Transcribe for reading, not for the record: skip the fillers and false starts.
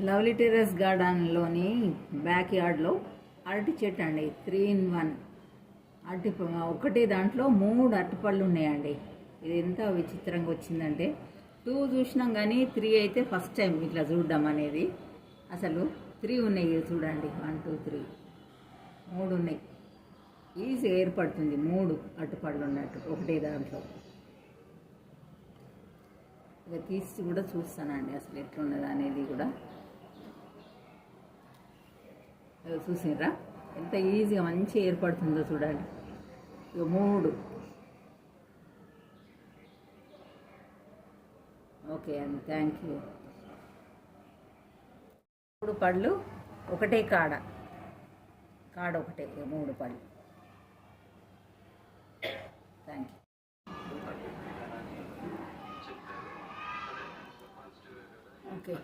Lovely terrace గార్డెన్లోని back యార్డ్లో అరటి చెట్టు అండి. 3 in 1 అరటి ఒకటే దాంట్లో 3 అరటిపళ్ళు ఉన్నాయండి. ఇది ఎంత విచిత్రంగా వచ్చిందంటే 2 చూసినాం కానీ 3 అయితే ఫస్ట్ టైం ఇట్లా చూడడం అనేది. అసలు 3 ఉన్నాయి చూడండి. 1 2 3 3 ఉన్నాయి. ఈజీగా ఏర్పడుతుంది 3 అరటిపళ్ళు ఉన్నట్టు ఒకటే దాంట్లో. ఇక తీసి కూడా చూస్తానండి అసలు ఎట్లున్నది అనేది కూడా. చూసినరా ఎంత ఈజీగా మంచిగా ఏర్పడుతుందో చూడండి. ఇక 3. ఓకే అండి, థ్యాంక్ యూ. 3 పళ్ళు ఒకటే కాడ ఒకటే, 3 పళ్ళు. Thank you. ఓకే.